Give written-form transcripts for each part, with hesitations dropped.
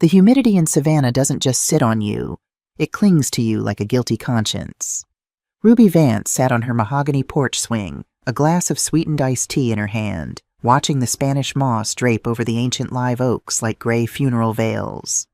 The humidity in Savannah doesn't just sit on you, it clings to you like a guilty conscience. Ruby Vance sat on her mahogany porch swing, a glass of sweetened iced tea in her hand, watching the Spanish moss drape over the ancient live oaks like gray funeral veils.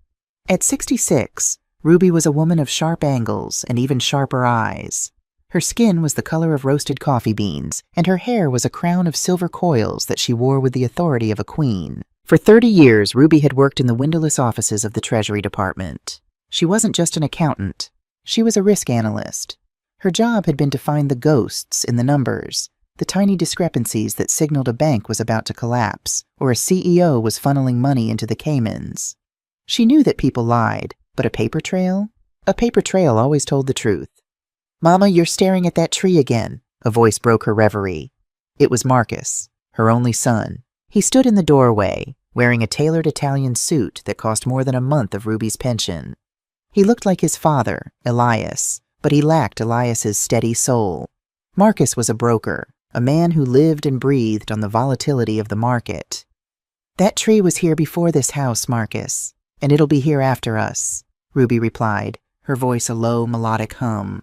At 66, Ruby was a woman of sharp angles and even sharper eyes. Her skin was the color of roasted coffee beans, and her hair was a crown of silver coils that she wore with the authority of a queen. For 30 years, Ruby had worked in the windowless offices of the Treasury Department. She wasn't just an accountant. She was a risk analyst. Her job had been to find the ghosts in the numbers, the tiny discrepancies that signaled a bank was about to collapse, or a CEO was funneling money into the Caymans. She knew that people lied, but a paper trail? A paper trail always told the truth. "Mama, you're staring at that tree again," a voice broke her reverie. It was Marcus, her only son. He stood in the doorway, wearing a tailored Italian suit that cost more than a month of Ruby's pension. He looked like his father, Elias, but he lacked Elias's steady soul. Marcus was a broker, a man who lived and breathed on the volatility of the market. "That tree was here before this house, Marcus, and it'll be here after us," Ruby replied, her voice a low, melodic hum.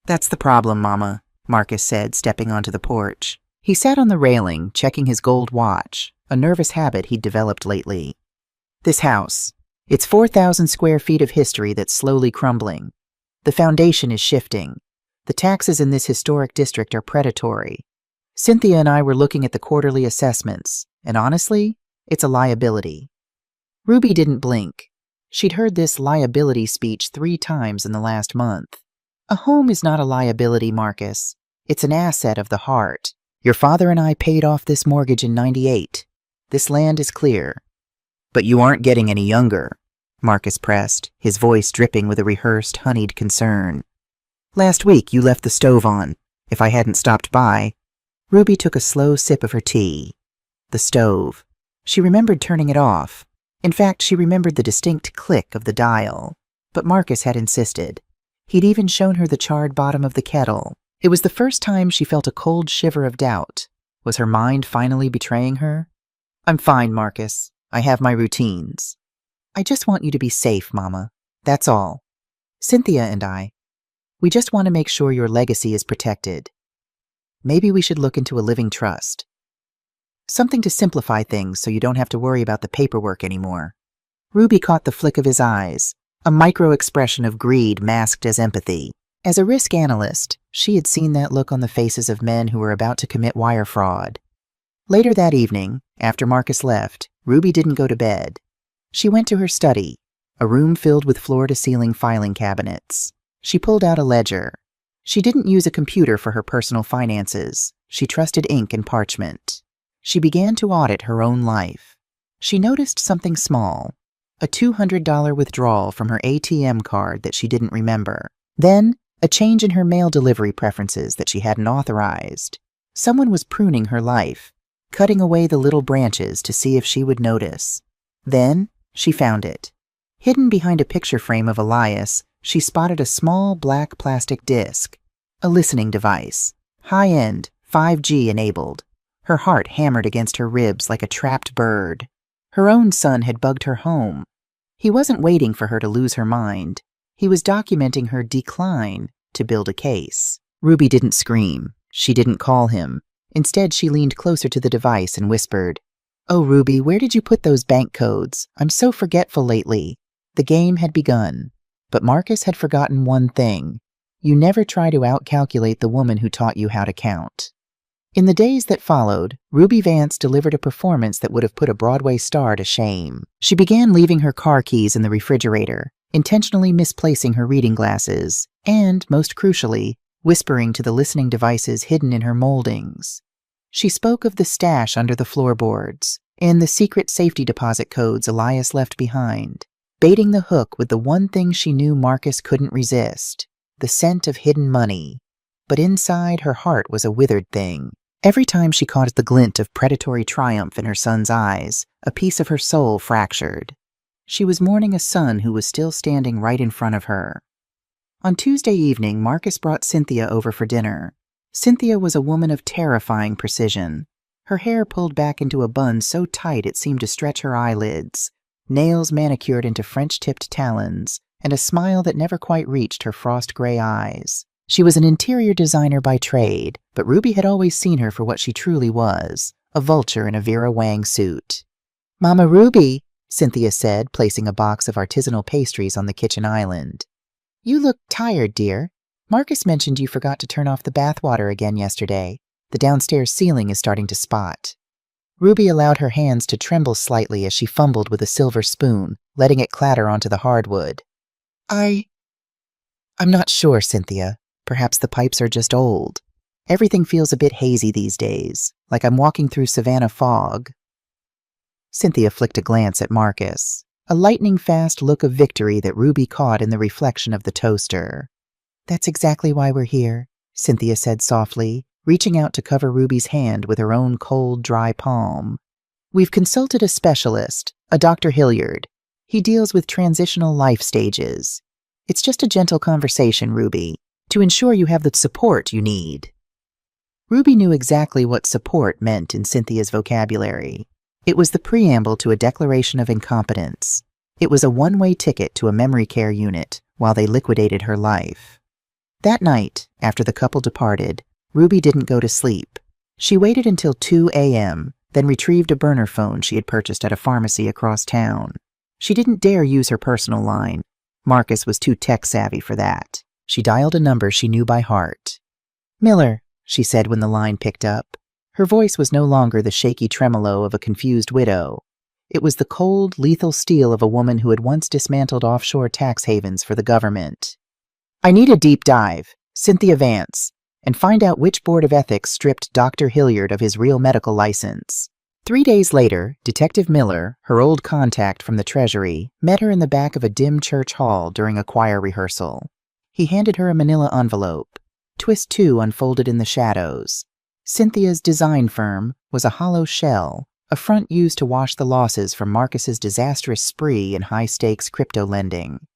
"That's the problem, Mama," Marcus said, stepping onto the porch. He sat on the railing, checking his gold watch, a nervous habit he'd developed lately. "This house, it's 4,000 square feet of history that's slowly crumbling. The foundation is shifting. The taxes in this historic district are predatory. Cynthia and I were looking at the quarterly assessments, and honestly, it's a liability." Ruby didn't blink. She'd heard this liability speech 3 times in the last month. "A home is not a liability, Marcus. It's an asset of the heart. Your father and I paid off this mortgage in '98. This land is clear." "But you aren't getting any younger," Marcus pressed, his voice dripping with a rehearsed, honeyed concern. "Last week you left the stove on. If I hadn't stopped by..." Ruby took a slow sip of her tea. The stove. She remembered turning it off. In fact, she remembered the distinct click of the dial. But Marcus had insisted. He'd even shown her the charred bottom of the kettle. It was the first time she felt a cold shiver of doubt. Was her mind finally betraying her? "I'm fine, Marcus. I have my routines. I just want you to be safe, Mama. That's all. Cynthia and I. We just want to make sure your legacy is protected. Maybe we should look into a living trust. Something to simplify things so you don't have to worry about the paperwork anymore." Ruby caught the flick of his eyes, a micro-expression of greed masked as empathy. As a risk analyst, she had seen that look on the faces of men who were about to commit wire fraud. Later that evening, after Marcus left, Ruby didn't go to bed. She went to her study, a room filled with floor-to-ceiling filing cabinets. She pulled out a ledger. She didn't use a computer for her personal finances. She trusted ink and parchment. She began to audit her own life. She noticed something small, a $200 withdrawal from her ATM card that she didn't remember. Then, a change in her mail delivery preferences that she hadn't authorized. Someone was pruning her life, cutting away the little branches to see if she would notice. Then, she found it. Hidden behind a picture frame of Elias, she spotted a small black plastic disc, a listening device, high-end, 5G enabled. Her heart hammered against her ribs like a trapped bird. Her own son had bugged her home. He wasn't waiting for her to lose her mind. He was documenting her decline to build a case. Ruby didn't scream. She didn't call him. Instead, she leaned closer to the device and whispered, "Oh, Ruby, where did you put those bank codes? I'm so forgetful lately." The game had begun. But Marcus had forgotten one thing. You never try to outcalculate the woman who taught you how to count. In the days that followed, Ruby Vance delivered a performance that would have put a Broadway star to shame. She began leaving her car keys in the refrigerator, intentionally misplacing her reading glasses, and, most crucially, whispering to the listening devices hidden in her moldings. She spoke of the stash under the floorboards, and the secret safety deposit codes Elias left behind, baiting the hook with the one thing she knew Marcus couldn't resist, the scent of hidden money. But inside, her heart was a withered thing. Every time she caught the glint of predatory triumph in her son's eyes, a piece of her soul fractured. She was mourning a son who was still standing right in front of her. On Tuesday evening, Marcus brought Cynthia over for dinner. Cynthia was a woman of terrifying precision. Her hair pulled back into a bun so tight it seemed to stretch her eyelids, nails manicured into French-tipped talons, and a smile that never quite reached her frost-gray eyes. She was an interior designer by trade, but Ruby had always seen her for what she truly was, a vulture in a Vera Wang suit. "Mama Ruby," Cynthia said, placing a box of artisanal pastries on the kitchen island. "You look tired, dear. Marcus mentioned you forgot to turn off the bathwater again yesterday. The downstairs ceiling is starting to spot." Ruby allowed her hands to tremble slightly as she fumbled with a silver spoon, letting it clatter onto the hardwood. I'm not sure, Cynthia. Perhaps the pipes are just old. Everything feels a bit hazy these days, like I'm walking through Savannah fog." Cynthia flicked a glance at Marcus, a lightning-fast look of victory that Ruby caught in the reflection of the toaster. "That's exactly why we're here," Cynthia said softly, reaching out to cover Ruby's hand with her own cold, dry palm. "We've consulted a specialist, a Dr. Hilliard. He deals with transitional life stages. It's just a gentle conversation, Ruby, to ensure you have the support you need." Ruby knew exactly what support meant in Cynthia's vocabulary. It was the preamble to a declaration of incompetence. It was a one-way ticket to a memory care unit while they liquidated her life. That night, after the couple departed, Ruby didn't go to sleep. She waited until 2 a.m., then retrieved a burner phone she had purchased at a pharmacy across town. She didn't dare use her personal line. Marcus was too tech-savvy for that. She dialed a number she knew by heart. "Miller," she said when the line picked up. Her voice was no longer the shaky tremolo of a confused widow. It was the cold, lethal steel of a woman who had once dismantled offshore tax havens for the government. "I need a deep dive, Cynthia Vance, and find out which Board of Ethics stripped Dr. Hilliard of his real medical license." 3 days later, Detective Miller, her old contact from the Treasury, met her in the back of a dim church hall during a choir rehearsal. He handed her a manila envelope. Twist 2 unfolded in the shadows. Cynthia's design firm was a hollow shell, a front used to wash the losses from Marcus's disastrous spree in high-stakes crypto lending.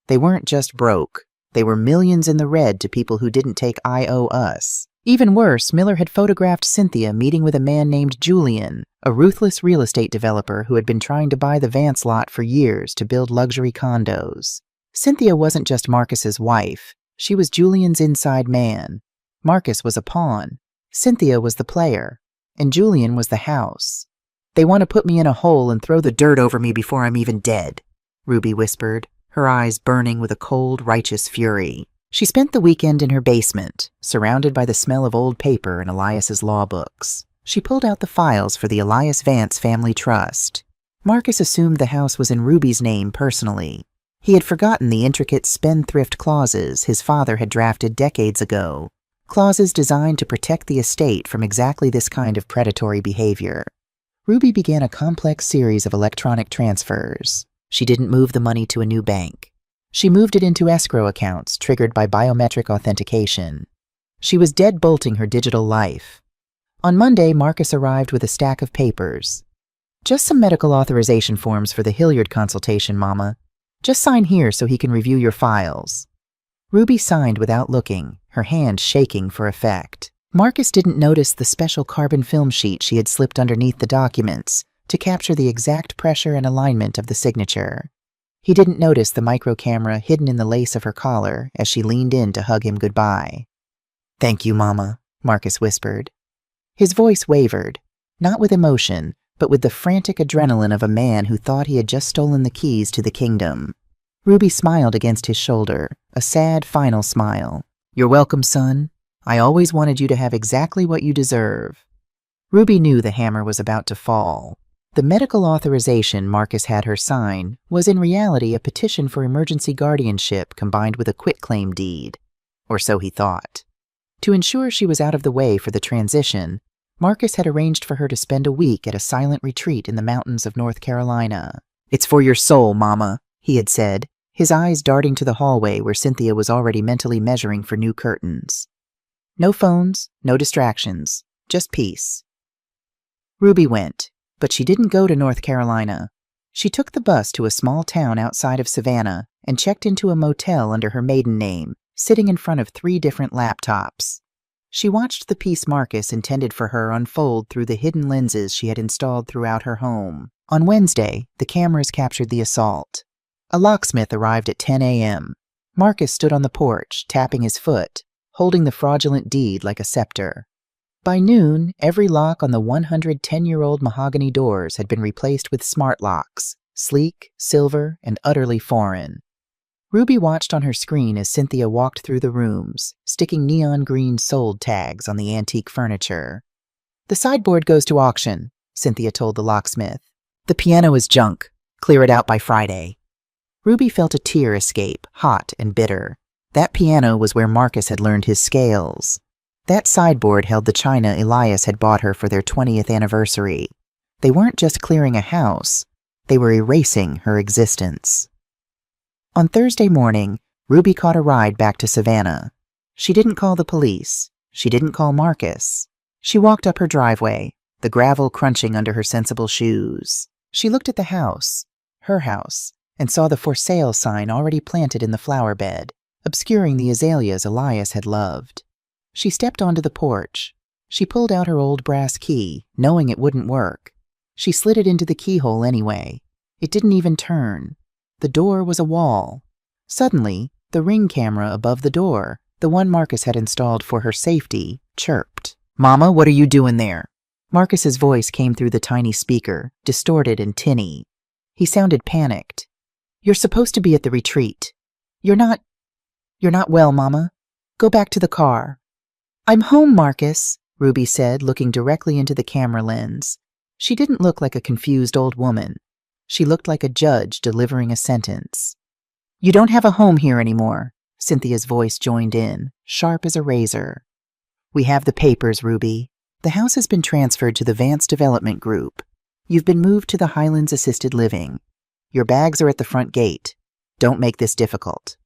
They weren't just broke. They were millions in the red to people who didn't take IOUs. Even worse, Miller had photographed Cynthia meeting with a man named Julian, a ruthless real estate developer who had been trying to buy the Vance lot for years to build luxury condos. Cynthia wasn't just Marcus's wife. She was Julian's inside man. Marcus was a pawn. Cynthia was the player. And Julian was the house. "They want to put me in a hole and throw the dirt over me before I'm even dead," Ruby whispered, her eyes burning with a cold, righteous fury. She spent the weekend in her basement, surrounded by the smell of old paper and Elias's law books. She pulled out the files for the Elias Vance Family Trust. Marcus assumed the house was in Ruby's name personally. He had forgotten the intricate spendthrift clauses his father had drafted decades ago, clauses designed to protect the estate from exactly this kind of predatory behavior. Ruby began a complex series of electronic transfers. She didn't move the money to a new bank. She moved it into escrow accounts triggered by biometric authentication. She was deadbolting her digital life. On Monday, Marcus arrived with a stack of papers. "Just some medical authorization forms for the Hilliard consultation, Mama. Just sign here so he can review your files." Ruby signed without looking, her hand shaking for effect. Marcus didn't notice the special carbon film sheet she had slipped underneath the documents to capture the exact pressure and alignment of the signature. He didn't notice the micro-camera hidden in the lace of her collar as she leaned in to hug him goodbye. "Thank you, Mama," Marcus whispered. His voice wavered, not with emotion, but with the frantic adrenaline of a man who thought he had just stolen the keys to the kingdom. Ruby smiled against his shoulder, a sad, final smile. "You're welcome, son. I always wanted you to have exactly what you deserve." Ruby knew the hammer was about to fall. The medical authorization Marcus had her sign was in reality a petition for emergency guardianship combined with a quitclaim deed. Or so he thought. To ensure she was out of the way for the transition, Marcus had arranged for her to spend a week at a silent retreat in the mountains of North Carolina. "It's for your soul, Mama," he had said, his eyes darting to the hallway where Cynthia was already mentally measuring for new curtains. No phones, no distractions, just peace. Ruby went, but she didn't go to North Carolina. She took the bus to a small town outside of Savannah and checked into a motel under her maiden name, sitting in front of 3 different laptops. She watched the peace Marcus intended for her unfold through the hidden lenses she had installed throughout her home. On Wednesday, the cameras captured the assault. A locksmith arrived at 10 a.m. Marcus stood on the porch, tapping his foot, holding the fraudulent deed like a scepter. By noon, every lock on the 110-year-old mahogany doors had been replaced with smart locks, sleek, silver, and utterly foreign. Ruby watched on her screen as Cynthia walked through the rooms, sticking neon green sold tags on the antique furniture. "The sideboard goes to auction," Cynthia told the locksmith. "The piano is junk. Clear it out by Friday." Ruby felt a tear escape, hot and bitter. That piano was where Marcus had learned his scales. That sideboard held the china Elias had bought her for their 20th anniversary. They weren't just clearing a house, they were erasing her existence. On Thursday morning, Ruby caught a ride back to Savannah. She didn't call the police. She didn't call Marcus. She walked up her driveway, the gravel crunching under her sensible shoes. She looked at the house, her house, and saw the for sale sign already planted in the flower bed, obscuring the azaleas Elias had loved. She stepped onto the porch. She pulled out her old brass key, knowing it wouldn't work. She slid it into the keyhole anyway. It didn't even turn. The door was a wall. Suddenly, the Ring camera above the door, the one Marcus had installed for her safety, chirped. "Mama, what are you doing there?" Marcus's voice came through the tiny speaker, distorted and tinny. He sounded panicked. "You're supposed to be at the retreat. You're not well, Mama. Go back to the car." "I'm home, Marcus," Ruby said, looking directly into the camera lens. She didn't look like a confused old woman. She looked like a judge delivering a sentence. "You don't have a home here anymore," Cynthia's voice joined in, sharp as a razor. "We have the papers, Ruby. The house has been transferred to the Vance Development Group. You've been moved to the Highlands Assisted Living. Your bags are at the front gate. Don't make this difficult."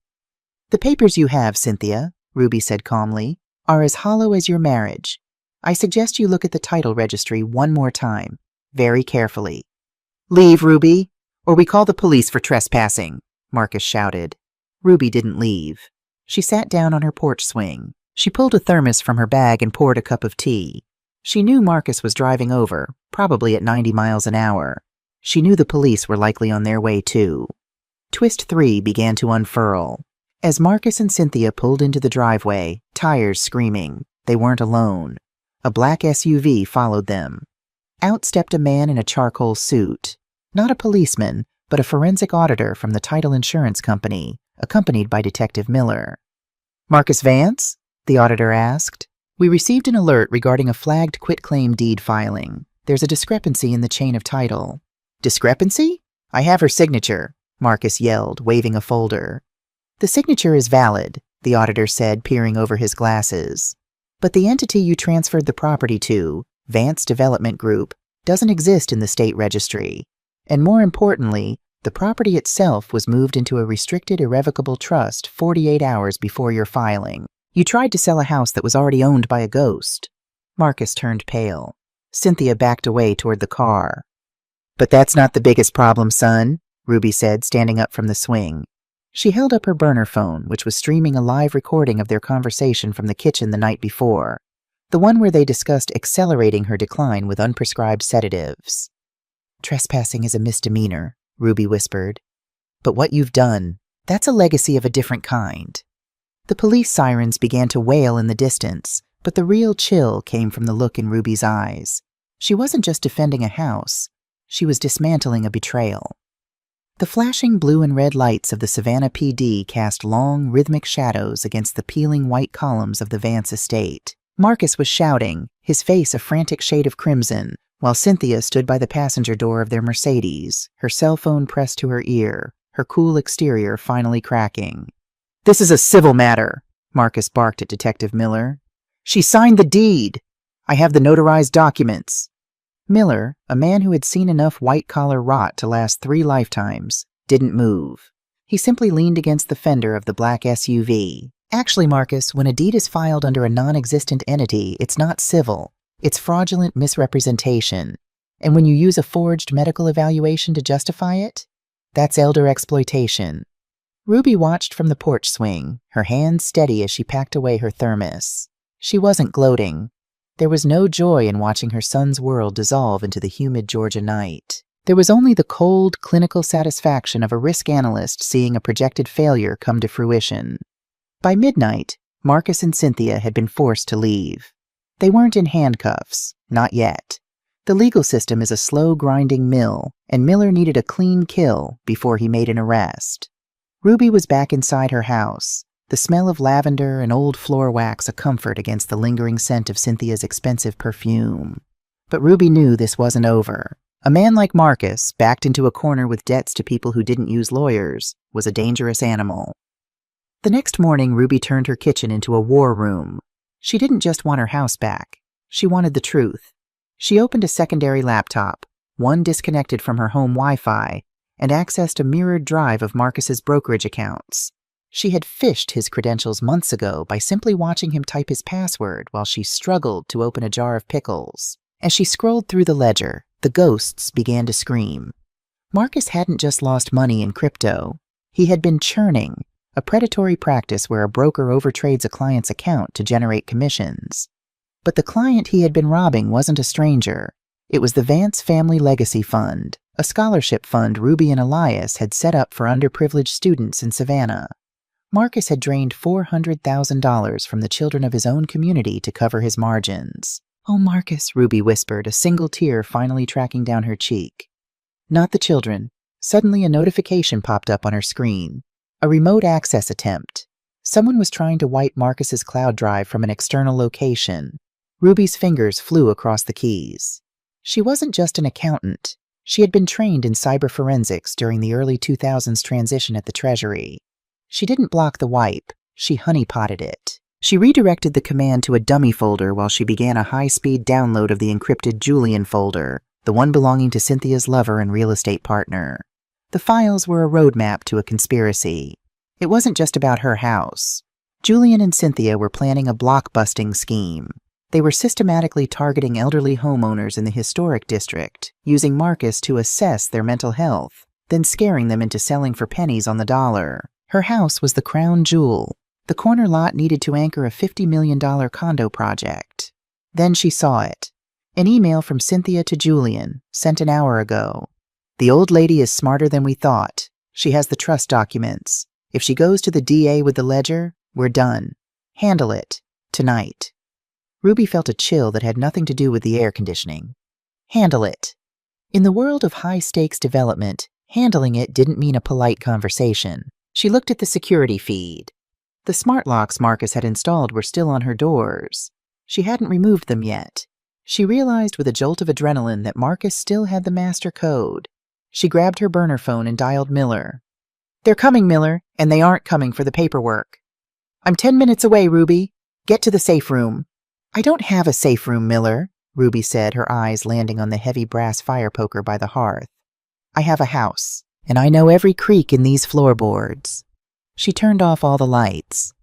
"The papers you have, Cynthia," Ruby said calmly, "are as hollow as your marriage. I suggest you look at the title registry one more time, very carefully." "Leave, Ruby, or we call the police for trespassing," Marcus shouted. Ruby didn't leave. She sat down on her porch swing. She pulled a thermos from her bag and poured a cup of tea. She knew Marcus was driving over, probably at 90 miles an hour. She knew the police were likely on their way too. Twist 3 began to unfurl. As Marcus and Cynthia pulled into the driveway, tires screaming, they weren't alone. A black SUV followed them. Out stepped a man in a charcoal suit. Not a policeman, but a forensic auditor from the title insurance company, accompanied by Detective Miller. "Marcus Vance?" the auditor asked. "We received an alert regarding a flagged quitclaim deed filing. There's a discrepancy in the chain of title." "Discrepancy? I have her signature," Marcus yelled, waving a folder. "The signature is valid," the auditor said, peering over his glasses. "But the entity you transferred the property to, Vance Development Group, doesn't exist in the state registry. And more importantly, the property itself was moved into a restricted irrevocable trust 48 hours before your filing. You tried to sell a house that was already owned by a ghost." Marcus turned pale. Cynthia backed away toward the car. "But that's not the biggest problem, son," Ruby said, standing up from the swing. She held up her burner phone, which was streaming a live recording of their conversation from the kitchen the night before, the one where they discussed accelerating her decline with unprescribed sedatives. "Trespassing is a misdemeanor," Ruby whispered. "But what you've done, that's a legacy of a different kind." The police sirens began to wail in the distance, but the real chill came from the look in Ruby's eyes. She wasn't just defending a house. She was dismantling a betrayal. The flashing blue and red lights of the Savannah PD cast long, rhythmic shadows against the peeling white columns of the Vance estate. Marcus was shouting, his face a frantic shade of crimson, while Cynthia stood by the passenger door of their Mercedes, her cell phone pressed to her ear, her cool exterior finally cracking. "This is a civil matter," Marcus barked at Detective Miller. "She signed the deed. I have the notarized documents." Miller, a man who had seen enough white-collar rot to last 3 lifetimes, didn't move. He simply leaned against the fender of the black SUV. "Actually, Marcus, when a deed is filed under a non-existent entity, it's not civil. It's fraudulent misrepresentation. And when you use a forged medical evaluation to justify it, that's elder exploitation." Ruby watched from the porch swing, her hands steady as she packed away her thermos. She wasn't gloating. There was no joy in watching her son's world dissolve into the humid Georgia night. There was only the cold, clinical satisfaction of a risk analyst seeing a projected failure come to fruition. By midnight, Marcus and Cynthia had been forced to leave. They weren't in handcuffs, not yet. The legal system is a slow, grinding mill, and Miller needed a clean kill before he made an arrest. Ruby was back inside her house, the smell of lavender and old floor wax a comfort against the lingering scent of Cynthia's expensive perfume. But Ruby knew this wasn't over. A man like Marcus, backed into a corner with debts to people who didn't use lawyers, was a dangerous animal. The next morning, Ruby turned her kitchen into a war room. She didn't just want her house back. She wanted the truth. She opened a secondary laptop, one disconnected from her home Wi-Fi, and accessed a mirrored drive of Marcus's brokerage accounts. She had phished his credentials months ago by simply watching him type his password while she struggled to open a jar of pickles. As she scrolled through the ledger, the ghosts began to scream. Marcus hadn't just lost money in crypto. He had been churning, a predatory practice where a broker overtrades a client's account to generate commissions. But the client he had been robbing wasn't a stranger. It was the Vance Family Legacy Fund, a scholarship fund Ruby and Elias had set up for underprivileged students in Savannah. Marcus had drained $400,000 from the children of his own community to cover his margins. "Oh, Marcus," Ruby whispered, a single tear finally tracking down her cheek. Not the children. Suddenly a notification popped up on her screen. A remote access attempt. Someone was trying to wipe Marcus's cloud drive from an external location. Ruby's fingers flew across the keys. She wasn't just an accountant. She had been trained in cyber forensics during the early 2000s transition at the Treasury. She didn't block the wipe. She honeypotted it. She redirected the command to a dummy folder while she began a high-speed download of the encrypted Julian folder, the one belonging to Cynthia's lover and real estate partner. The files were a roadmap to a conspiracy. It wasn't just about her house. Julian and Cynthia were planning a block-busting scheme. They were systematically targeting elderly homeowners in the historic district, using Marcus to assess their mental health, then scaring them into selling for pennies on the dollar. Her house was the crown jewel. The corner lot needed to anchor a $50 million condo project. Then she saw it. An email from Cynthia to Julian, sent an hour ago. "The old lady is smarter than we thought. She has the trust documents. If she goes to the DA with the ledger, we're done. Handle it. Tonight." Ruby felt a chill that had nothing to do with the air conditioning. Handle it. In the world of high-stakes development, handling it didn't mean a polite conversation. She looked at the security feed. The smart locks Marcus had installed were still on her doors. She hadn't removed them yet. She realized with a jolt of adrenaline that Marcus still had the master code. She grabbed her burner phone and dialed Miller. "They're coming, Miller, and they aren't coming for the paperwork." "I'm 10 minutes away, Ruby. Get to the safe room." "I don't have a safe room, Miller," Ruby said, her eyes landing on the heavy brass fire poker by the hearth. "I have a house, and I know every creak in these floorboards." She turned off all the lights.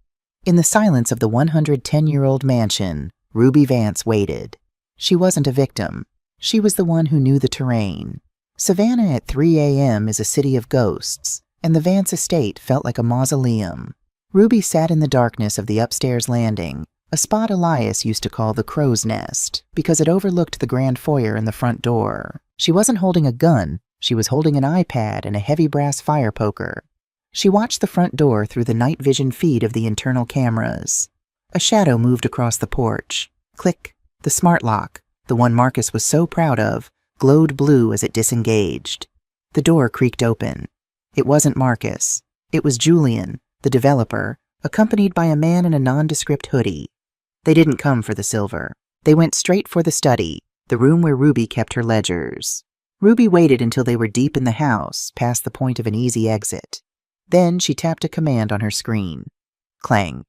In the silence of the 110-year-old mansion, Ruby Vance waited. She wasn't a victim. She was the one who knew the terrain. Savannah at 3 a.m. is a city of ghosts, and the Vance estate felt like a mausoleum. Ruby sat in the darkness of the upstairs landing, a spot Elias used to call the crow's nest, because it overlooked the grand foyer and the front door. She wasn't holding a gun. She was holding an iPad and a heavy brass fire poker. She watched the front door through the night vision feed of the internal cameras. A shadow moved across the porch. Click. The smart lock, the one Marcus was so proud of, glowed blue as it disengaged. The door creaked open. It wasn't Marcus. It was Julian, the developer, accompanied by a man in a nondescript hoodie. They didn't come for the silver. They went straight for the study, the room where Ruby kept her ledgers. Ruby waited until they were deep in the house, past the point of an easy exit. Then she tapped a command on her screen. Clang.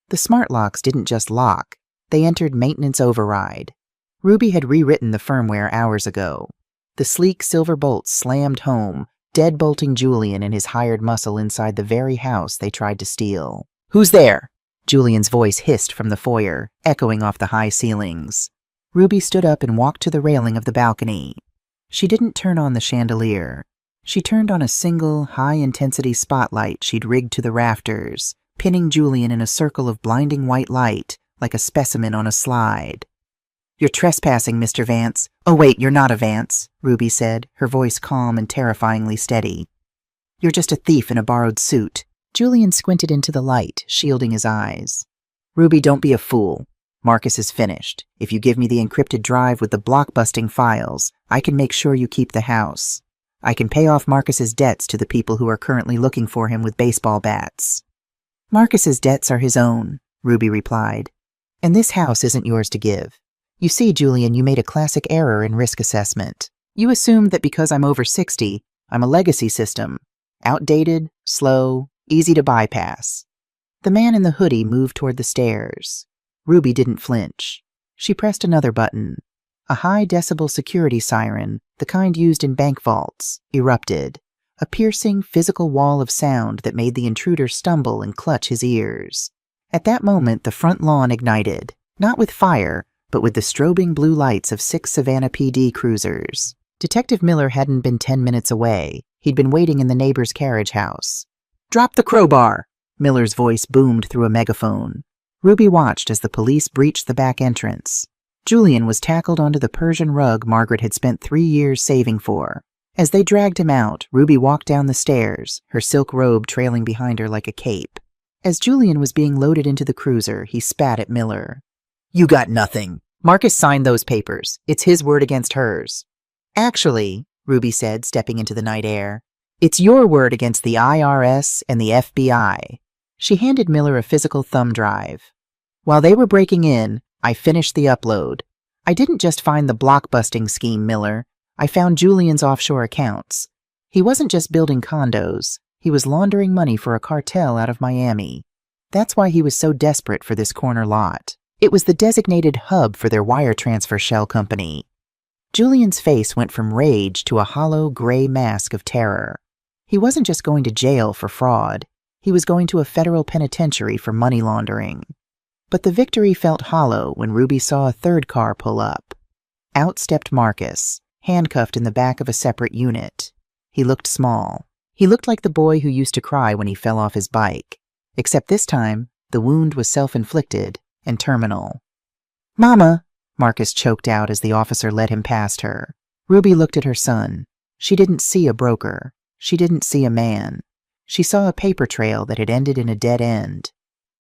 The smart locks didn't just lock. They entered maintenance override. Ruby had rewritten the firmware hours ago. The sleek silver bolts slammed home, deadbolting Julian and his hired muscle inside the very house they tried to steal. "Who's there?" Julian's voice hissed from the foyer, echoing off the high ceilings. Ruby stood up and walked to the railing of the balcony. She didn't turn on the chandelier. She turned on a single, high-intensity spotlight she'd rigged to the rafters, pinning Julian in a circle of blinding white light, like a specimen on a slide. "You're trespassing, Mr. Vance." "Oh wait, you're not a Vance," Ruby said, her voice calm and terrifyingly steady. "You're just a thief in a borrowed suit." Julian squinted into the light, shielding his eyes. "Ruby, don't be a fool. Marcus is finished. If you give me the encrypted drive with the blockbusting files, I can make sure you keep the house. I can pay off Marcus's debts to the people who are currently looking for him with baseball bats." "Marcus's debts are his own," Ruby replied. "And this house isn't yours to give. You see, Julian, you made a classic error in risk assessment. You assumed that because I'm over 60, I'm a legacy system. Outdated, slow, easy to bypass." The man in the hoodie moved toward the stairs. Ruby didn't flinch. She pressed another button. A high-decibel security siren, the kind used in bank vaults, erupted, a piercing, physical wall of sound that made the intruder stumble and clutch his ears. At that moment, the front lawn ignited, not with fire, but with the strobing blue lights of 6 Savannah PD cruisers. Detective Miller hadn't been 10 minutes away. He'd been waiting in the neighbor's carriage house. "Drop the crowbar!" Miller's voice boomed through a megaphone. Ruby watched as the police breached the back entrance. Julian was tackled onto the Persian rug Margaret had spent 3 years saving for. As they dragged him out, Ruby walked down the stairs, her silk robe trailing behind her like a cape. As Julian was being loaded into the cruiser, he spat at Miller. "You got nothing. Marcus signed those papers. It's his word against hers." "Actually," Ruby said, stepping into the night air, "it's your word against the IRS and the FBI." She handed Miller a physical thumb drive. "While they were breaking in, I finished the upload. I didn't just find the blockbusting scheme, Miller. I found Julian's offshore accounts. He wasn't just building condos. He was laundering money for a cartel out of Miami. That's why he was so desperate for this corner lot. It was the designated hub for their wire transfer shell company." Julian's face went from rage to a hollow, gray mask of terror. He wasn't just going to jail for fraud. He was going to a federal penitentiary for money laundering. But the victory felt hollow when Ruby saw a third car pull up. Out stepped Marcus, handcuffed in the back of a separate unit. He looked small. He looked like the boy who used to cry when he fell off his bike. Except this time, the wound was self-inflicted and terminal. "Mama!" Marcus choked out as the officer led him past her. Ruby looked at her son. She didn't see a broker. She didn't see a man. She saw a paper trail that had ended in a dead end.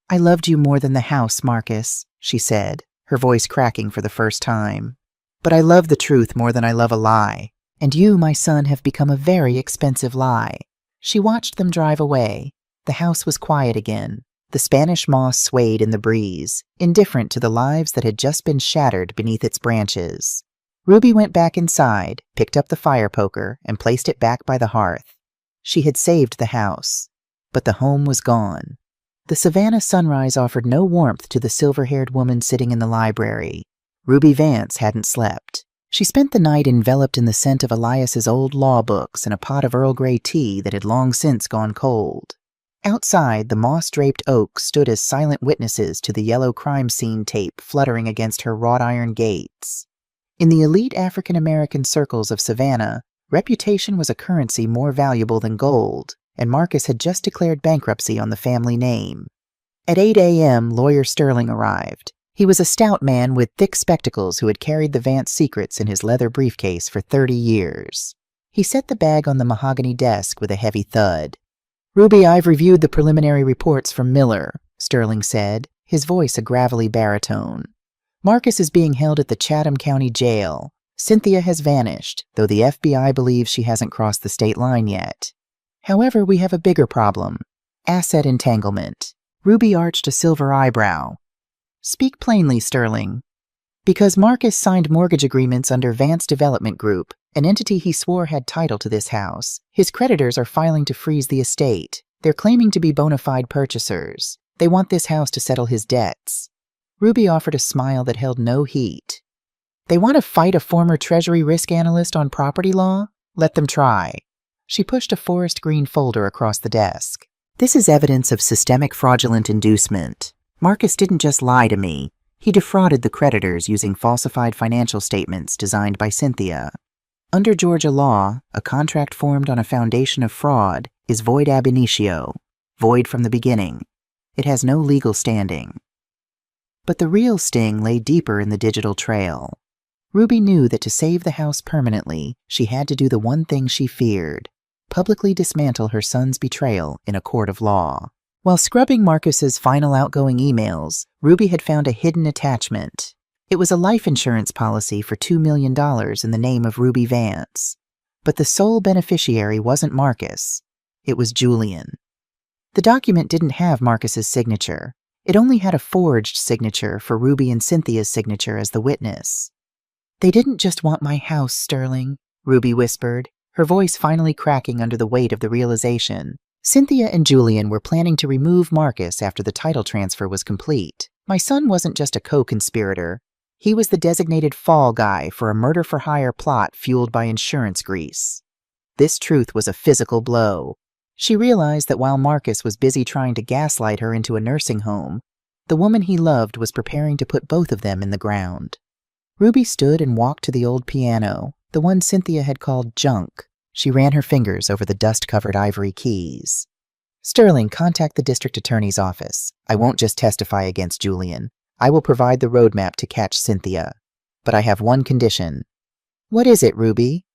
"I loved you more than the house, Marcus," she said, her voice cracking for the first time. "But I love the truth more than I love a lie. And you, my son, have become a very expensive lie." She watched them drive away. The house was quiet again. The Spanish moss swayed in the breeze, indifferent to the lives that had just been shattered beneath its branches. Ruby went back inside, picked up the fire poker, and placed it back by the hearth. She had saved the house, but the home was gone. The Savannah sunrise offered no warmth to the silver-haired woman sitting in the library. Ruby Vance hadn't slept. She spent the night enveloped in the scent of Elias's old law books and a pot of Earl Grey tea that had long since gone cold. Outside, the moss-draped oaks stood as silent witnesses to the yellow crime scene tape fluttering against her wrought-iron gates. In the elite African-American circles of Savannah, reputation was a currency more valuable than gold, and Marcus had just declared bankruptcy on the family name. At 8 a.m., Lawyer Sterling arrived. He was a stout man with thick spectacles who had carried the Vance secrets in his leather briefcase for 30 years. He set the bag on the mahogany desk with a heavy thud. "Ruby, I've reviewed the preliminary reports from Miller," Sterling said, his voice a gravelly baritone. "Marcus is being held at the Chatham County Jail. Cynthia has vanished, though the FBI believes she hasn't crossed the state line yet. However, we have a bigger problem. Asset entanglement." Ruby arched a silver eyebrow. "Speak plainly, Sterling." "Because Marcus signed mortgage agreements under Vance Development Group, an entity he swore had title to this house. His creditors are filing to freeze the estate. They're claiming to be bona fide purchasers. They want this house to settle his debts." Ruby offered a smile that held no heat. "They want to fight a former Treasury risk analyst on property law? Let them try." She pushed a forest green folder across the desk. "This is evidence of systemic fraudulent inducement. Marcus didn't just lie to me. He defrauded the creditors using falsified financial statements designed by Cynthia. Under Georgia law, a contract formed on a foundation of fraud is void ab initio, void from the beginning. It has no legal standing." But the real sting lay deeper in the digital trail. Ruby knew that to save the house permanently, she had to do the one thing she feared: publicly dismantle her son's betrayal in a court of law. While scrubbing Marcus's final outgoing emails, Ruby had found a hidden attachment. It was a life insurance policy for $2 million in the name of Ruby Vance. But the sole beneficiary wasn't Marcus. It was Julian. The document didn't have Marcus's signature. It only had a forged signature for Ruby and Cynthia's signature as the witness. "They didn't just want my house, Sterling," Ruby whispered, her voice finally cracking under the weight of the realization. Cynthia and Julian were planning to remove Marcus after the title transfer was complete. My son wasn't just a co-conspirator. He was the designated fall guy for a murder-for-hire plot fueled by insurance grease. This truth was a physical blow. She realized that while Marcus was busy trying to gaslight her into a nursing home, the woman he loved was preparing to put both of them in the ground. Ruby stood and walked to the old piano, the one Cynthia had called junk. She ran her fingers over the dust-covered ivory keys. "Sterling, contact the district attorney's office. I won't just testify against Julian. I will provide the roadmap to catch Cynthia. But I have one condition." "What is it, Ruby?"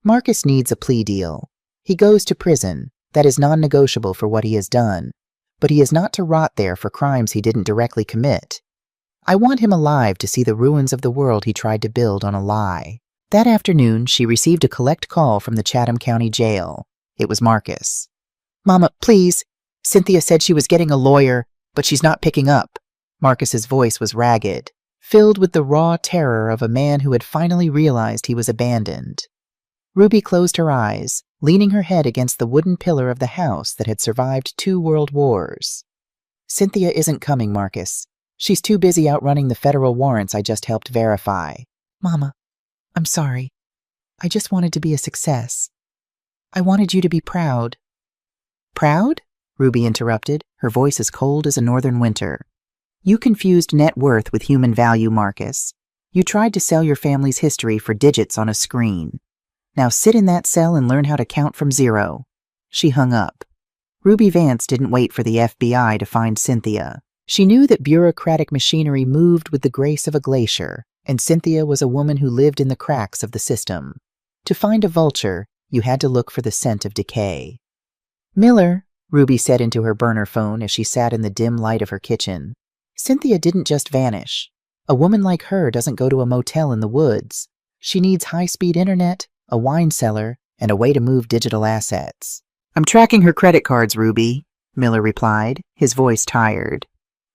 "Marcus needs a plea deal. He goes to prison. That is non-negotiable for what he has done. But he is not to rot there for crimes he didn't directly commit. I want him alive to see the ruins of the world he tried to build on a lie." That afternoon, she received a collect call from the Chatham County Jail. It was Marcus. "Mama, please. Cynthia said she was getting a lawyer, but she's not picking up." Marcus's voice was ragged, filled with the raw terror of a man who had finally realized he was abandoned. Ruby closed her eyes, leaning her head against the wooden pillar of the house that had survived 2 world wars. "Cynthia isn't coming, Marcus. She's too busy outrunning the federal warrants I just helped verify." "Mama, I'm sorry. I just wanted to be a success. I wanted you to be proud." "Proud?" Ruby interrupted, her voice as cold as a northern winter. "You confused net worth with human value, Marcus. You tried to sell your family's history for digits on a screen. Now sit in that cell and learn how to count from 0. She hung up. Ruby Vance didn't wait for the FBI to find Cynthia. She knew that bureaucratic machinery moved with the grace of a glacier, and Cynthia was a woman who lived in the cracks of the system. To find a vulture, you had to look for the scent of decay. "Miller," Ruby said into her burner phone as she sat in the dim light of her kitchen. "Cynthia didn't just vanish. A woman like her doesn't go to a motel in the woods. She needs high-speed internet, a wine cellar, and a way to move digital assets." "I'm tracking her credit cards, Ruby," Miller replied, his voice tired.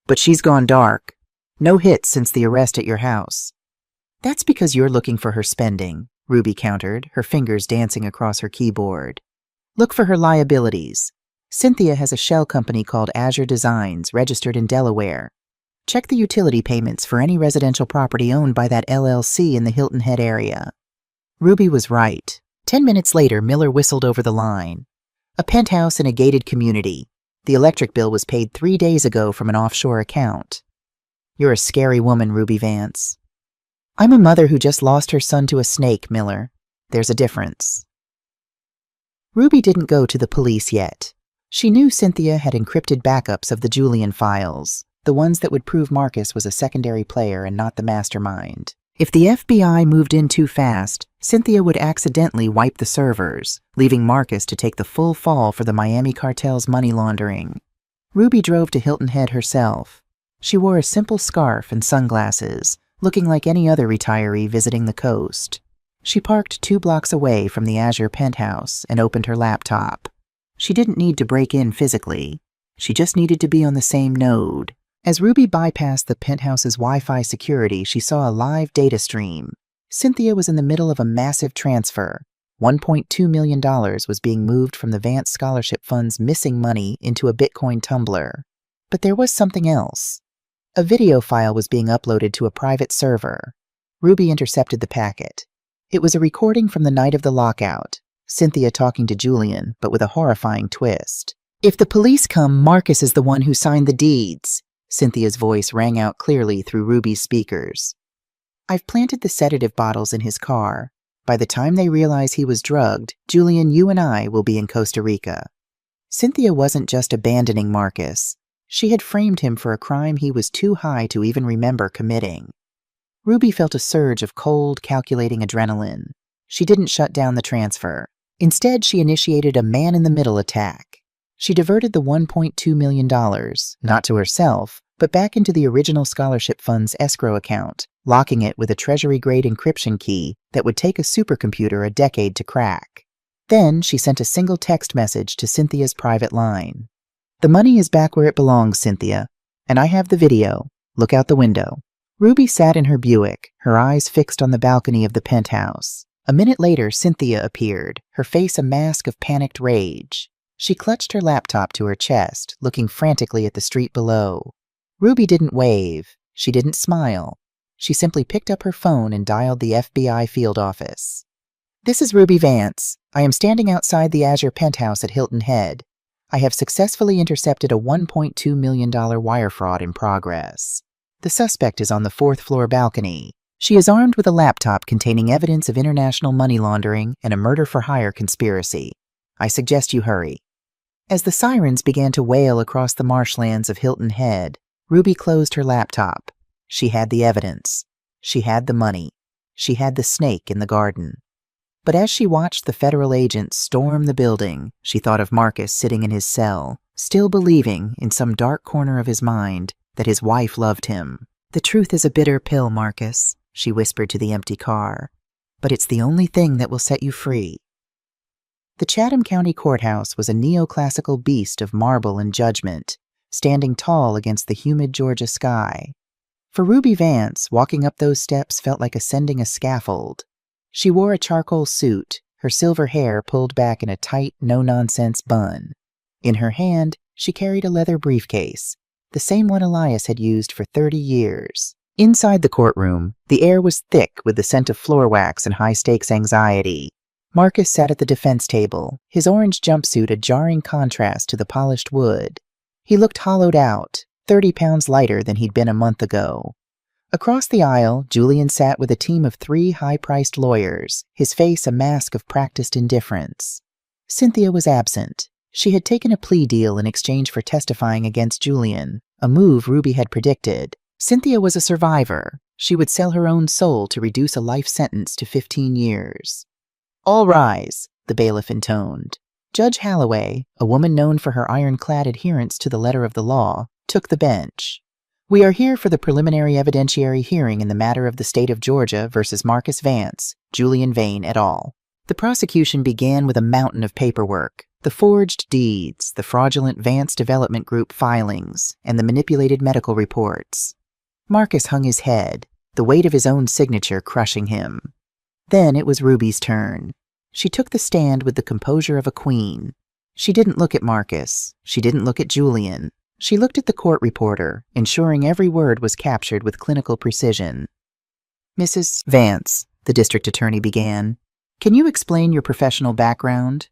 "But she's gone dark. No hits since the arrest at your house." "That's because you're looking for her spending," Ruby countered, her fingers dancing across her keyboard. "Look for her liabilities. Cynthia has a shell company called Azure Designs, registered in Delaware. Check the utility payments for any residential property owned by that LLC in the Hilton Head area." Ruby was right. 10 minutes later, Miller whistled over the line. "A penthouse in a gated community. The electric bill was paid 3 days ago from an offshore account." "You're a scary woman, Ruby Vance." "I'm a mother who just lost her son to a snake, Miller. There's a difference." Ruby didn't go to the police yet. She knew Cynthia had encrypted backups of the Julian files, the ones that would prove Marcus was a secondary player and not the mastermind. If the FBI moved in too fast, Cynthia would accidentally wipe the servers, leaving Marcus to take the full fall for the Miami cartel's money laundering. Ruby drove to Hilton Head herself. She wore a simple scarf and sunglasses, looking like any other retiree visiting the coast. She parked 2 blocks away from the Azure penthouse and opened her laptop. She didn't need to break in physically. She just needed to be on the same node. As Ruby bypassed the penthouse's Wi-Fi security, she saw a live data stream. Cynthia was in the middle of a massive transfer. $1.2 million was being moved from the Vance Scholarship Fund's missing money into a Bitcoin tumbler. But there was something else. A video file was being uploaded to a private server. Ruby intercepted the packet. It was a recording from the night of the lockout, Cynthia talking to Julian, but with a horrifying twist. "If the police come, Marcus is the one who signed the deeds." Cynthia's voice rang out clearly through Ruby's speakers. "I've planted the sedative bottles in his car. By the time they realize he was drugged, Julian, you and I will be in Costa Rica." Cynthia wasn't just abandoning Marcus. She had framed him for a crime he was too high to even remember committing. Ruby felt a surge of cold, calculating adrenaline. She didn't shut down the transfer. Instead, she initiated a man-in-the-middle attack. She diverted the $1.2 million, not to herself, but back into the original scholarship fund's escrow account, locking it with a Treasury-grade encryption key that would take a supercomputer a decade to crack. Then she sent a single text message to Cynthia's private line. "The money is back where it belongs, Cynthia, and I have the video. Look out the window." Ruby sat in her Buick, her eyes fixed on the balcony of the penthouse. A minute later, Cynthia appeared, her face a mask of panicked rage. She clutched her laptop to her chest, looking frantically at the street below. Ruby didn't wave. She didn't smile. She simply picked up her phone and dialed the FBI field office. "This is Ruby Vance. I am standing outside the Azure penthouse at Hilton Head. I have successfully intercepted a $1.2 million wire fraud in progress. The suspect is on the 4th floor balcony. She is armed with a laptop containing evidence of international money laundering and a murder-for-hire conspiracy. I suggest you hurry." As the sirens began to wail across the marshlands of Hilton Head, Ruby closed her laptop. She had the evidence. She had the money. She had the snake in the garden. But as she watched the federal agents storm the building, she thought of Marcus sitting in his cell, still believing, in some dark corner of his mind, that his wife loved him. "The truth is a bitter pill, Marcus," she whispered to the empty car. "But it's the only thing that will set you free." The Chatham County Courthouse was a neoclassical beast of marble and judgment, standing tall against the humid Georgia sky. For Ruby Vance, walking up those steps felt like ascending a scaffold. She wore a charcoal suit, her silver hair pulled back in a tight, no-nonsense bun. In her hand, she carried a leather briefcase, the same one Elias had used for 30 years. Inside the courtroom, the air was thick with the scent of floor wax and high-stakes anxiety. Marcus sat at the defense table, his orange jumpsuit a jarring contrast to the polished wood. He looked hollowed out, 30 pounds lighter than he'd been a month ago. Across the aisle, Julian sat with a team of 3 high-priced lawyers, his face a mask of practiced indifference. Cynthia was absent. She had taken a plea deal in exchange for testifying against Julian, a move Ruby had predicted. Cynthia was a survivor. She would sell her own soul to reduce a life sentence to 15 years. "All rise," the bailiff intoned. Judge Halloway, a woman known for her ironclad adherence to the letter of the law, took the bench. "We are here for the preliminary evidentiary hearing in the matter of the state of Georgia versus Marcus Vance, Julian Vane et al." The prosecution began with a mountain of paperwork, the forged deeds, the fraudulent Vance Development Group filings, and the manipulated medical reports. Marcus hung his head, the weight of his own signature crushing him. Then it was Ruby's turn. She took the stand with the composure of a queen. She didn't look at Marcus. She didn't look at Julian. She looked at the court reporter, ensuring every word was captured with clinical precision. "Mrs. Vance," the district attorney began, "can you explain your professional background?"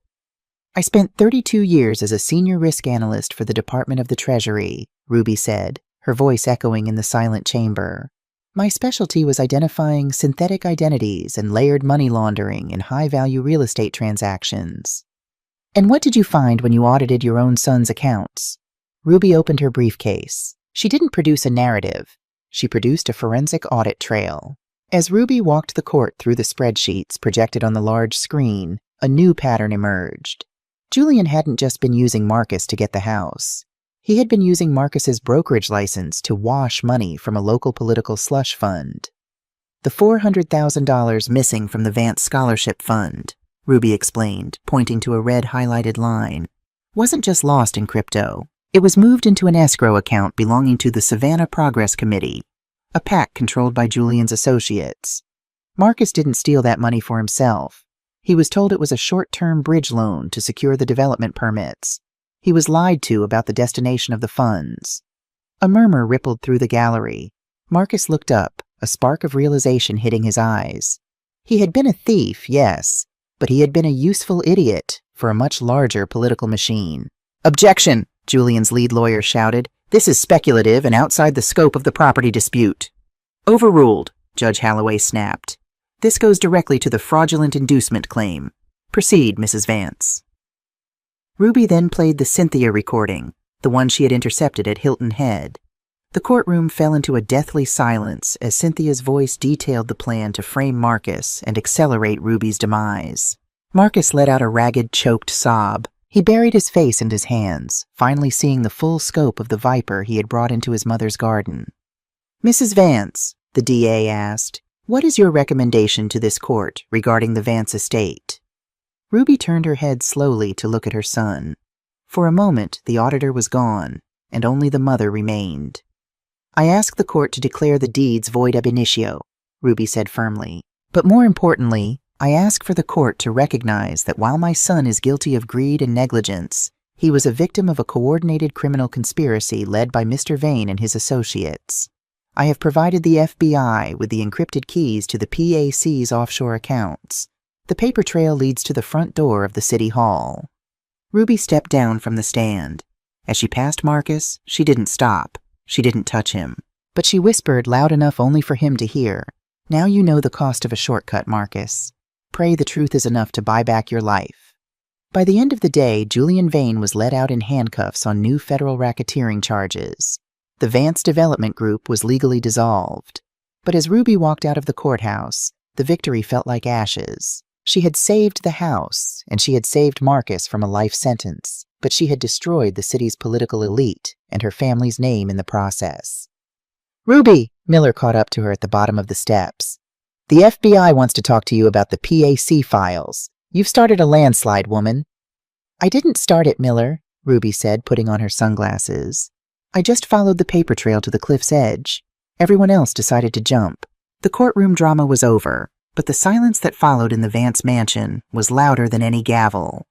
"I spent 32 years as a senior risk analyst for the Department of the Treasury," Ruby said, her voice echoing in the silent chamber. "My specialty was identifying synthetic identities and layered money laundering in high-value real estate transactions." "And what did you find when you audited your own son's accounts?" Ruby opened her briefcase. She didn't produce a narrative. She produced a forensic audit trail. As Ruby walked the court through the spreadsheets projected on the large screen, a new pattern emerged. Julian hadn't just been using Marcus to get the house. He had been using Marcus's brokerage license to wash money from a local political slush fund. "The $400,000 missing from the Vance Scholarship Fund," Ruby explained, pointing to a red highlighted line, "wasn't just lost in crypto. It was moved into an escrow account belonging to the Savannah Progress Committee, a PAC controlled by Julian's associates. Marcus didn't steal that money for himself. He was told it was a short-term bridge loan to secure the development permits. He was lied to about the destination of the funds." A murmur rippled through the gallery. Marcus looked up, a spark of realization hitting his eyes. He had been a thief, yes, but he had been a useful idiot for a much larger political machine. "Objection!" Julian's lead lawyer shouted. "This is speculative and outside the scope of the property dispute." "Overruled," Judge Halloway snapped. "This goes directly to the fraudulent inducement claim. Proceed, Mrs. Vance." Ruby then played the Cynthia recording, the one she had intercepted at Hilton Head. The courtroom fell into a deathly silence as Cynthia's voice detailed the plan to frame Marcus and accelerate Ruby's demise. Marcus let out a ragged, choked sob. He buried his face in his hands, finally seeing the full scope of the viper he had brought into his mother's garden. "Mrs. Vance," the DA asked, "what is your recommendation to this court regarding the Vance estate?" Ruby turned her head slowly to look at her son. For a moment, the auditor was gone, and only the mother remained. "I ask the court to declare the deeds void ab initio," Ruby said firmly. "But more importantly, I ask for the court to recognize that while my son is guilty of greed and negligence, he was a victim of a coordinated criminal conspiracy led by Mr. Vane and his associates. I have provided the FBI with the encrypted keys to the PAC's offshore accounts. The paper trail leads to the front door of the city hall." Ruby stepped down from the stand. As she passed Marcus, she didn't stop. She didn't touch him. But she whispered loud enough only for him to hear, "Now you know the cost of a shortcut, Marcus. Pray the truth is enough to buy back your life." By the end of the day, Julian Vane was let out in handcuffs on new federal racketeering charges. The Vance Development Group was legally dissolved. But as Ruby walked out of the courthouse, the victory felt like ashes. She had saved the house, and she had saved Marcus from a life sentence, but she had destroyed the city's political elite and her family's name in the process. "Ruby!" Miller caught up to her at the bottom of the steps. "The FBI wants to talk to you about the PAC files. You've started a landslide, woman." "I didn't start it, Miller," Ruby said, putting on her sunglasses. "I just followed the paper trail to the cliff's edge. Everyone else decided to jump." The courtroom drama was over, but the silence that followed in the Vance mansion was louder than any gavel.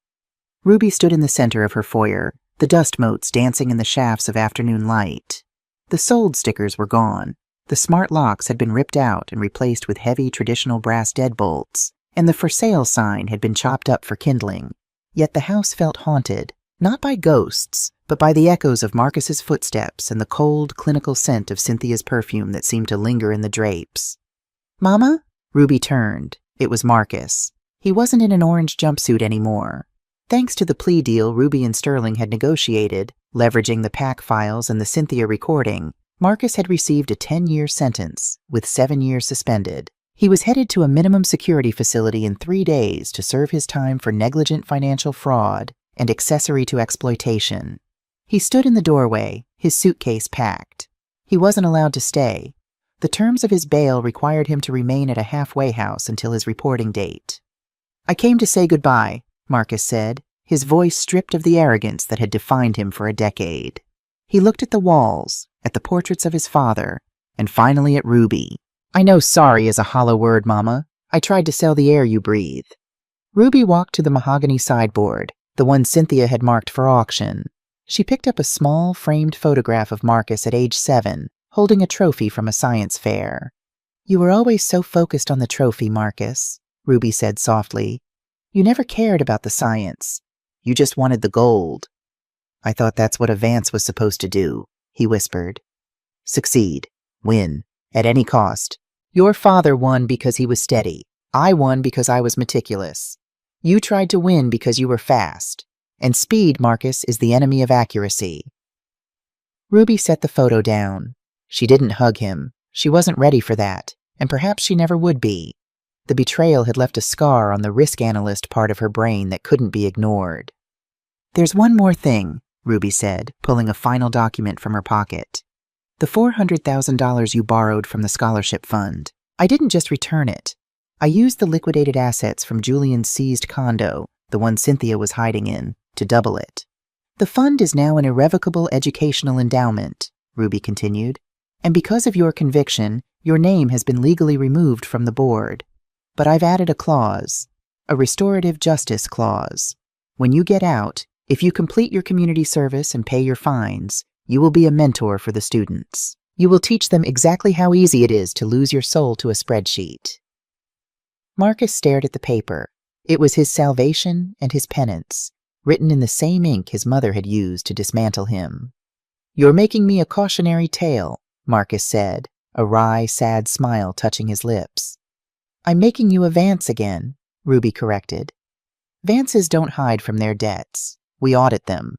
Ruby stood in the center of her foyer, the dust motes dancing in the shafts of afternoon light. The sold stickers were gone. The smart locks had been ripped out and replaced with heavy traditional brass deadbolts, and the for sale sign had been chopped up for kindling. Yet the house felt haunted, not by ghosts, but by the echoes of Marcus's footsteps and the cold, clinical scent of Cynthia's perfume that seemed to linger in the drapes. "Mama?" Ruby turned. It was Marcus. He wasn't in an orange jumpsuit anymore. Thanks to the plea deal Ruby and Sterling had negotiated, leveraging the PAC files and the Cynthia recording, Marcus had received a 10-year sentence, with 7 years suspended. He was headed to a minimum security facility in 3 days to serve his time for negligent financial fraud and accessory to exploitation. He stood in the doorway, his suitcase packed. He wasn't allowed to stay. The terms of his bail required him to remain at a halfway house until his reporting date. "I came to say goodbye," Marcus said, his voice stripped of the arrogance that had defined him for a decade. He looked at the walls, at the portraits of his father, and finally at Ruby. "I know sorry is a hollow word, Mama. I tried to sell the air you breathe." Ruby walked to the mahogany sideboard, the one Cynthia had marked for auction. She picked up a small, framed photograph of Marcus at age 7, holding a trophy from a science fair. "You were always so focused on the trophy, Marcus," Ruby said softly. "You never cared about the science. You just wanted the gold." "I thought that's what a Vance was supposed to do," he whispered. "Succeed. Win. At any cost. Your father won because he was steady. I won because I was meticulous. You tried to win because you were fast. And speed, Marcus, is the enemy of accuracy." Ruby set the photo down. She didn't hug him. She wasn't ready for that, and perhaps she never would be. The betrayal had left a scar on the risk analyst part of her brain that couldn't be ignored. "There's one more thing," Ruby said, pulling a final document from her pocket. "The $400,000 you borrowed from the scholarship fund. I didn't just return it. I used the liquidated assets from Julian's seized condo, the one Cynthia was hiding in, to double it. The fund is now an irrevocable educational endowment," Ruby continued. "And because of your conviction, your name has been legally removed from the board. But I've added a clause, a restorative justice clause. When you get out, if you complete your community service and pay your fines, you will be a mentor for the students. You will teach them exactly how easy it is to lose your soul to a spreadsheet." Marcus stared at the paper. It was his salvation and his penance, written in the same ink his mother had used to dismantle him. "You're making me a cautionary tale," Marcus said, a wry, sad smile touching his lips. "I'm making you a Vance again," Ruby corrected. "Vances don't hide from their debts. We audit them.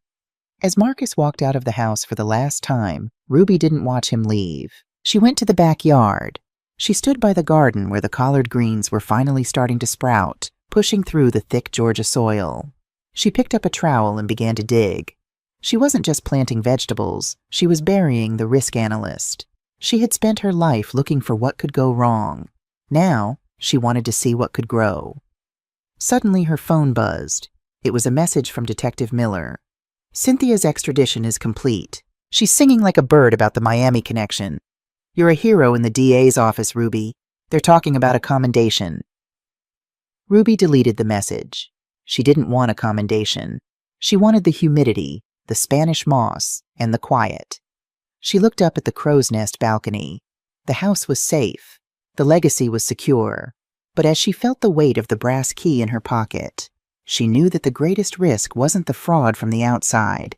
As Marcus walked out of the house for the last time, Ruby didn't watch him leave. She went to the backyard. She stood by the garden where the collard greens were finally starting to sprout, pushing through the thick Georgia soil. She picked up a trowel and began to dig. She wasn't just planting vegetables, she was burying the risk analyst. She had spent her life looking for what could go wrong. Now, she wanted to see what could grow. Suddenly, her phone buzzed. It was a message from Detective Miller. "Cynthia's extradition is complete. She's singing like a bird about the Miami connection. You're a hero in the DA's office, Ruby. They're talking about a commendation." Ruby deleted the message. She didn't want a commendation. She wanted the humidity, the Spanish moss, and the quiet. She looked up at the crow's nest balcony. The house was safe. The legacy was secure. But as she felt the weight of the brass key in her pocket, she knew that the greatest risk wasn't the fraud from the outside.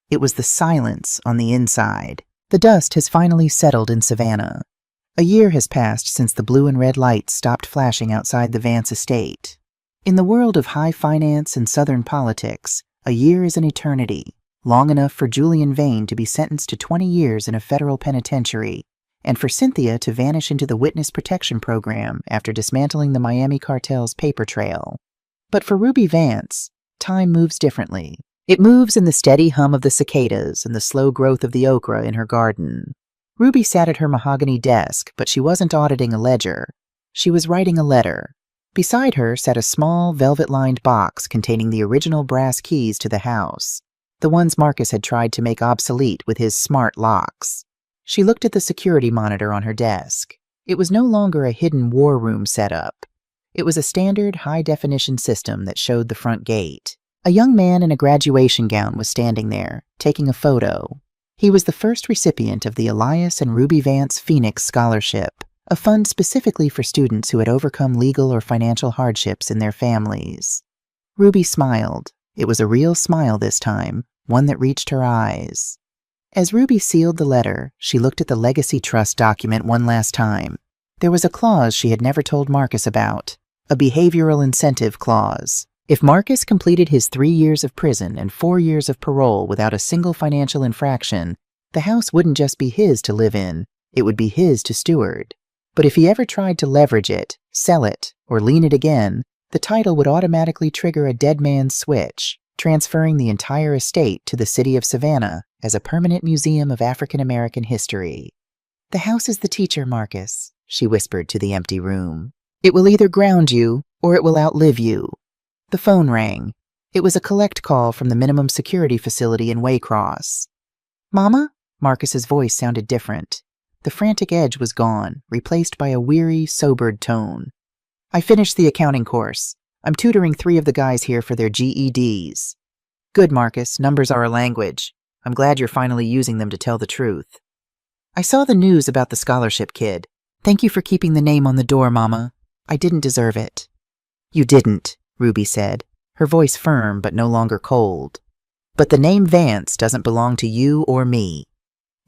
It was the silence on the inside. The dust has finally settled in Savannah. A year has passed since the blue and red lights stopped flashing outside the Vance estate. In the world of high finance and Southern politics, a year is an eternity, long enough for Julian Vane to be sentenced to 20 years in a federal penitentiary, and for Cynthia to vanish into the witness protection program after dismantling the Miami cartel's paper trail. But for Ruby Vance, time moves differently. It moves in the steady hum of the cicadas and the slow growth of the okra in her garden. Ruby sat at her mahogany desk, but she wasn't auditing a ledger. She was writing a letter. Beside her sat a small, velvet-lined box containing the original brass keys to the house, the ones Marcus had tried to make obsolete with his smart locks. She looked at the security monitor on her desk. It was no longer a hidden war room setup. It was a standard high-definition system that showed the front gate. A young man in a graduation gown was standing there, taking a photo. He was the first recipient of the Elias and Ruby Vance Phoenix Scholarship, a fund specifically for students who had overcome legal or financial hardships in their families. Ruby smiled. It was a real smile this time, one that reached her eyes. As Ruby sealed the letter, she looked at the Legacy Trust document one last time. There was a clause she had never told Marcus about, a behavioral incentive clause. If Marcus completed his 3 years of prison and 4 years of parole without a single financial infraction, the house wouldn't just be his to live in, it would be his to steward. But if he ever tried to leverage it, sell it, or lien it again, the title would automatically trigger a dead man's switch, transferring the entire estate to the city of Savannah as a permanent museum of African American history. "The house is the teacher, Marcus," she whispered to the empty room. "It will either ground you, or it will outlive you." The phone rang. It was a collect call from the minimum security facility in Waycross. "Mama?" Marcus's voice sounded different. The frantic edge was gone, replaced by a weary, sobered tone. "I finished the accounting course. I'm tutoring 3 of the guys here for their GEDs. "Good, Marcus. Numbers are a language. I'm glad you're finally using them to tell the truth." "I saw the news about the scholarship kid. Thank you for keeping the name on the door, Mama. I didn't deserve it." "You didn't," Ruby said, her voice firm but no longer cold. "But the name Vance doesn't belong to you or me.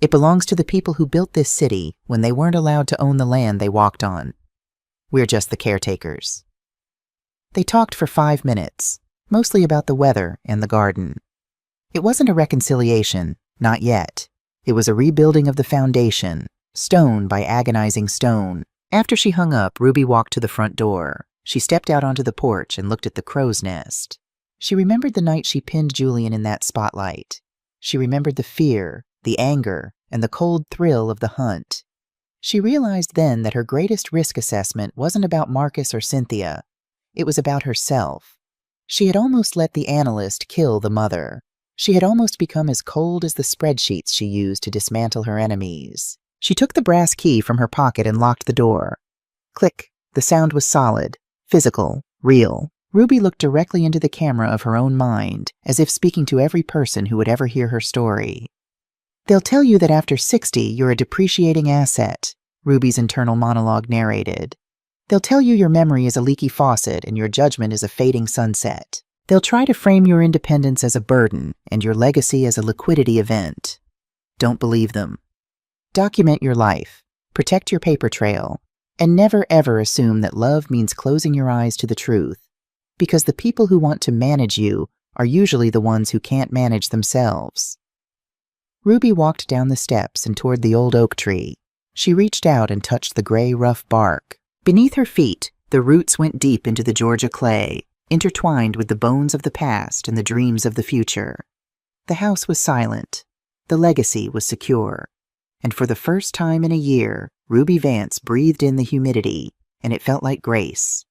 It belongs to the people who built this city when they weren't allowed to own the land they walked on. We're just the caretakers." They talked for 5 minutes, mostly about the weather and the garden. It wasn't a reconciliation, not yet. It was a rebuilding of the foundation, stone by agonizing stone. After she hung up, Ruby walked to the front door. She stepped out onto the porch and looked at the crow's nest. She remembered the night she pinned Julian in that spotlight. She remembered the fear, the anger, and the cold thrill of the hunt. She realized then that her greatest risk assessment wasn't about Marcus or Cynthia. It was about herself. She had almost let the analyst kill the mother. She had almost become as cold as the spreadsheets she used to dismantle her enemies. She took the brass key from her pocket and locked the door. Click. The sound was solid, physical, real. Ruby looked directly into the camera of her own mind, as if speaking to every person who would ever hear her story. "They'll tell you that after 60, you're a depreciating asset," Ruby's internal monologue narrated. "They'll tell you your memory is a leaky faucet and your judgment is a fading sunset. They'll try to frame your independence as a burden and your legacy as a liquidity event. Don't believe them. Document your life, protect your paper trail, and never ever assume that love means closing your eyes to the truth, because the people who want to manage you are usually the ones who can't manage themselves. Ruby walked down the steps and toward the old oak tree. She reached out and touched the gray, rough bark. Beneath her feet, the roots went deep into the Georgia clay, intertwined with the bones of the past and the dreams of the future. The house was silent. The legacy was secure. And for the first time in a year, Ruby Vance breathed in the humidity, and it felt like grace.